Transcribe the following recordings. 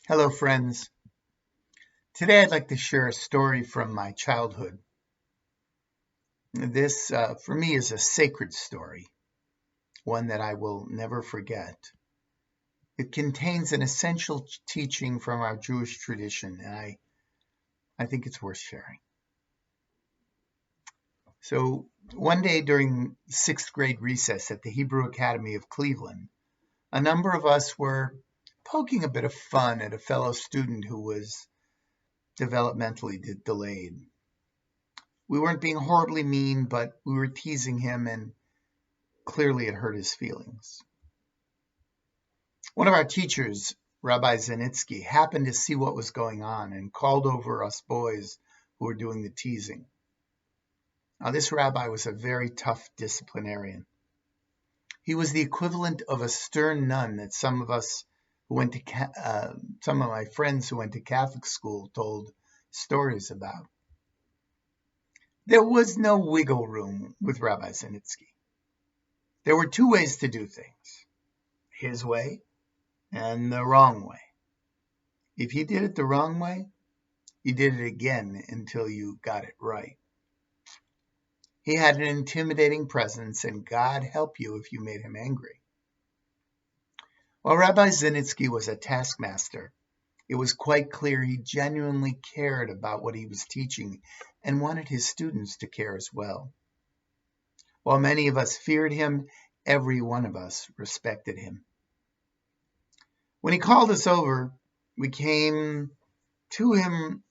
Hello, friends. Today I'd like to share a story from my childhood. This, for me, is a sacred story, one that I will never forget. It contains an essential teaching from our Jewish tradition, and I think it's worth sharing. So, one day during sixth grade recess at the Hebrew Academy of Cleveland, a number of us were poking a bit of fun at a fellow student who was developmentally delayed. We weren't being horribly mean, but we were teasing him, and clearly it hurt his feelings. One of our teachers, Rabbi Zanitsky, happened to see what was going on and called over us boys who were doing the teasing. Now, this rabbi was a very tough disciplinarian. He was the equivalent of a stern nun that some of my friends who went to Catholic school told stories about. There was no wiggle room with Rabbi Zanitsky. There were two ways to do things: his way and the wrong way. If you did it the wrong way, you did it again until you got it right. He had an intimidating presence, and God help you if you made him angry. While Rabbi Zanitsky was a taskmaster, it was quite clear he genuinely cared about what he was teaching and wanted his students to care as well. While many of us feared him, every one of us respected him. When he called us over, we came to him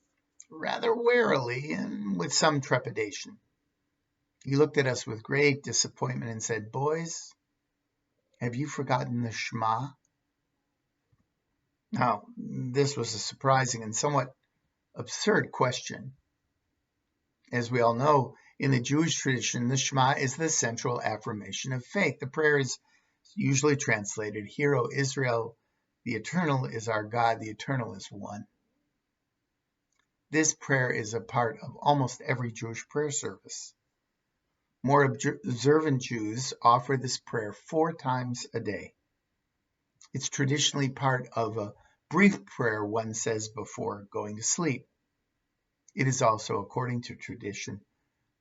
rather warily and with some trepidation. He looked at us with great disappointment and said, "Boys, have you forgotten the Shema?" Now, this was a surprising and somewhat absurd question. As we all know, in the Jewish tradition, the Shema is the central affirmation of faith. The prayer is usually translated, "Hear, O Israel, the Eternal is our God, the Eternal is one." This prayer is a part of almost every Jewish prayer service. More observant Jews offer this prayer 4 times a day. It's traditionally part of a brief prayer one says before going to sleep. It is also, according to tradition,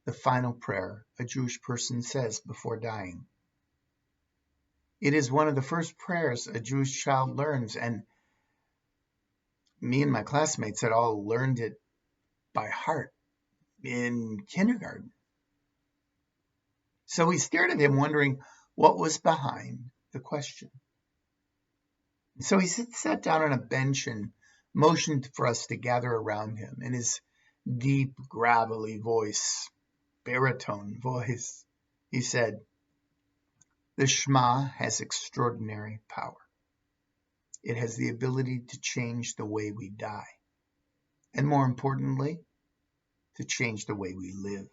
the final prayer a Jewish person says before dying. It is one of the first prayers a Jewish child learns, and me and my classmates had all learned it by heart in kindergarten. So we stared at him, wondering what was behind the question. So he sat down on a bench and motioned for us to gather around him. In his deep, gravelly voice, baritone voice, he said, "The Shema has extraordinary power. It has the ability to change the way we die, and more importantly, to change the way we live."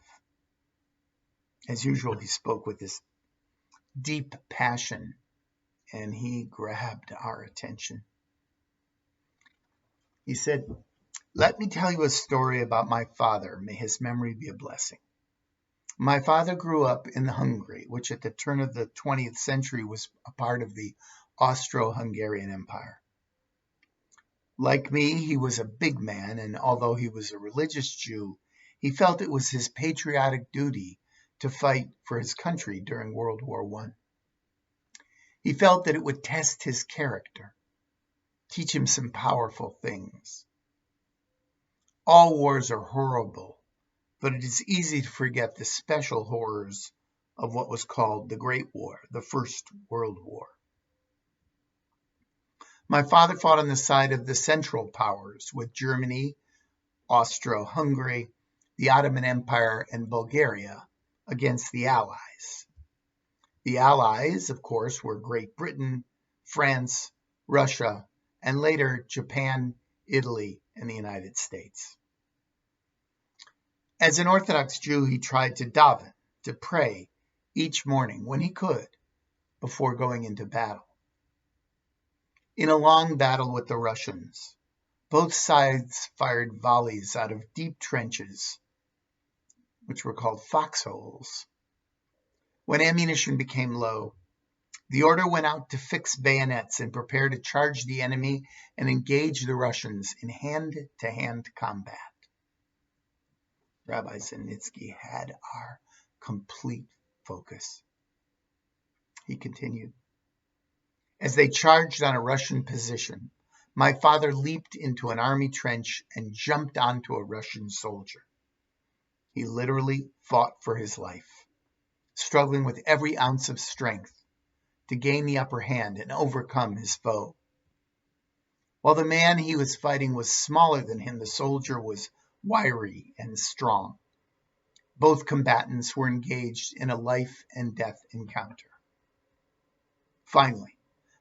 As usual, he spoke with this deep passion, and he grabbed our attention. He said, "Let me tell you a story about my father. May his memory be a blessing. My father grew up in Hungary, which at the turn of the 20th century was a part of the Austro-Hungarian Empire. Like me, he was a big man, and although he was a religious Jew, he felt it was his patriotic duty to fight for his country during World War I. He felt that it would test his character, teach him some powerful things. All wars are horrible, but it is easy to forget the special horrors of what was called the Great War, the First World War. My father fought on the side of the Central Powers with Germany, Austro-Hungary, the Ottoman Empire, and Bulgaria against the Allies. The Allies, of course, were Great Britain, France, Russia, and later Japan, Italy, and the United States. As an Orthodox Jew, he tried to daven, to pray, each morning when he could, before going into battle. In a long battle with the Russians, both sides fired volleys out of deep trenches, which were called foxholes. When ammunition became low, The order went out to bayonets and prepare to charge the enemy and engage the Russians in hand-to-hand combat. Rabbi Sinitsky had our complete focus. He continued. As they charged on a Russian position, my father leaped into an army trench and jumped onto a Russian soldier. He literally fought for his life, struggling with every ounce of strength to gain the upper hand and overcome his foe. While the man he was fighting was smaller than him, the soldier was wiry and strong. Both combatants were engaged in a life and death encounter. Finally,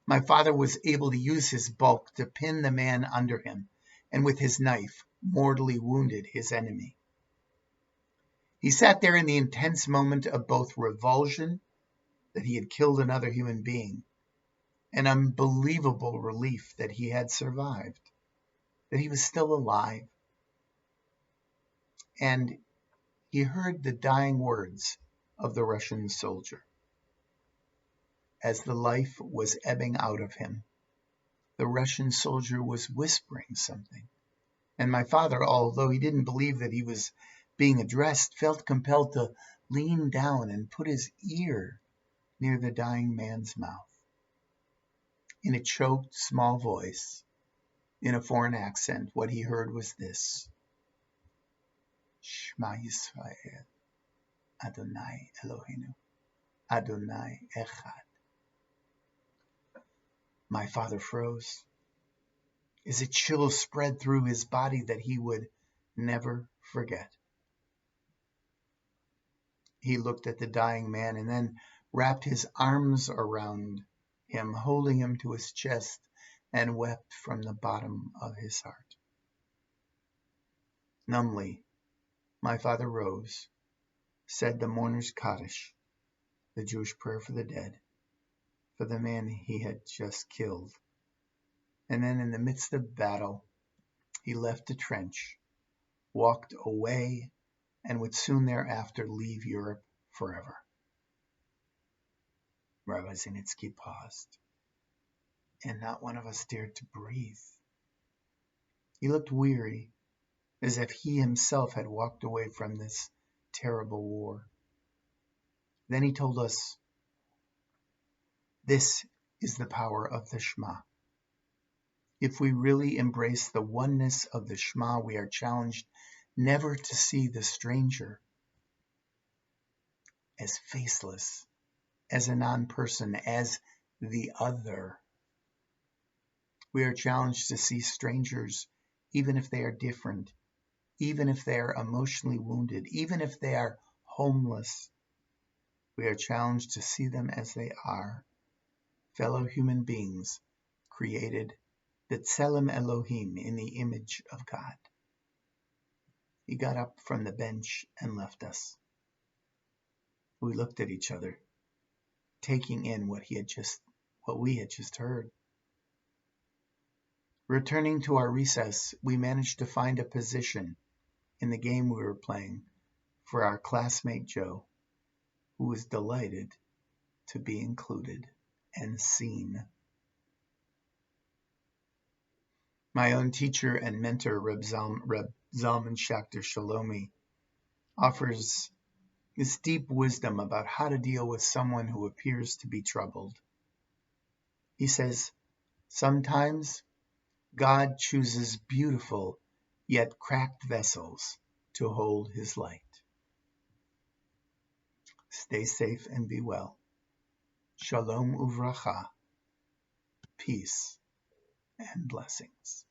my father was able to use his bulk to pin the man under him, and with his knife mortally wounded his enemy. He sat there in the intense moment of both revulsion that he had killed another human being, and unbelievable relief that he had survived, that he was still alive. And he heard the dying words of the Russian soldier. As the life was ebbing out of him, the Russian soldier was whispering something. And my father, although he didn't believe that he was being addressed, felt compelled to lean down and put his ear near the dying man's mouth. In a choked, small voice, in a foreign accent, what he heard was this: Shema Yisrael, Adonai Eloheinu, Adonai Echad. My father froze, as a chill spread through his body that he would never forget. He looked at the dying man and then wrapped his arms around him, holding him to his chest, and wept from the bottom of his heart. Numbly, my father rose, said the mourner's Kaddish, the Jewish prayer for the dead, for the man he had just killed. And then in the midst of battle, he left the trench, walked away, and would soon thereafter leave Europe forever. Rabbi Sinitsky paused, and not one of us dared to breathe. He looked weary, as if he himself had walked away from this terrible war. Then he told us, this is the power of the Shema. If we really embrace the oneness of the Shema, we are challenged never to see the stranger as faceless, as a non-person, as the other. We are challenged to see strangers, even if they are different, even if they are emotionally wounded, even if they are homeless. We are challenged to see them as they are, fellow human beings, created B'Tselem Elohim, in the image of God. He got up from the bench and left us. We looked at each other, taking in what we had just heard. Returning to our recess, we managed to find a position in the game we were playing for our classmate Joe, who was delighted to be included and seen. My own teacher and mentor, Reb Zalman Schachter Shalomi, offers this deep wisdom about how to deal with someone who appears to be troubled. He says, sometimes God chooses beautiful yet cracked vessels to hold his light. Stay safe and be well. Shalom uvracha, peace and blessings.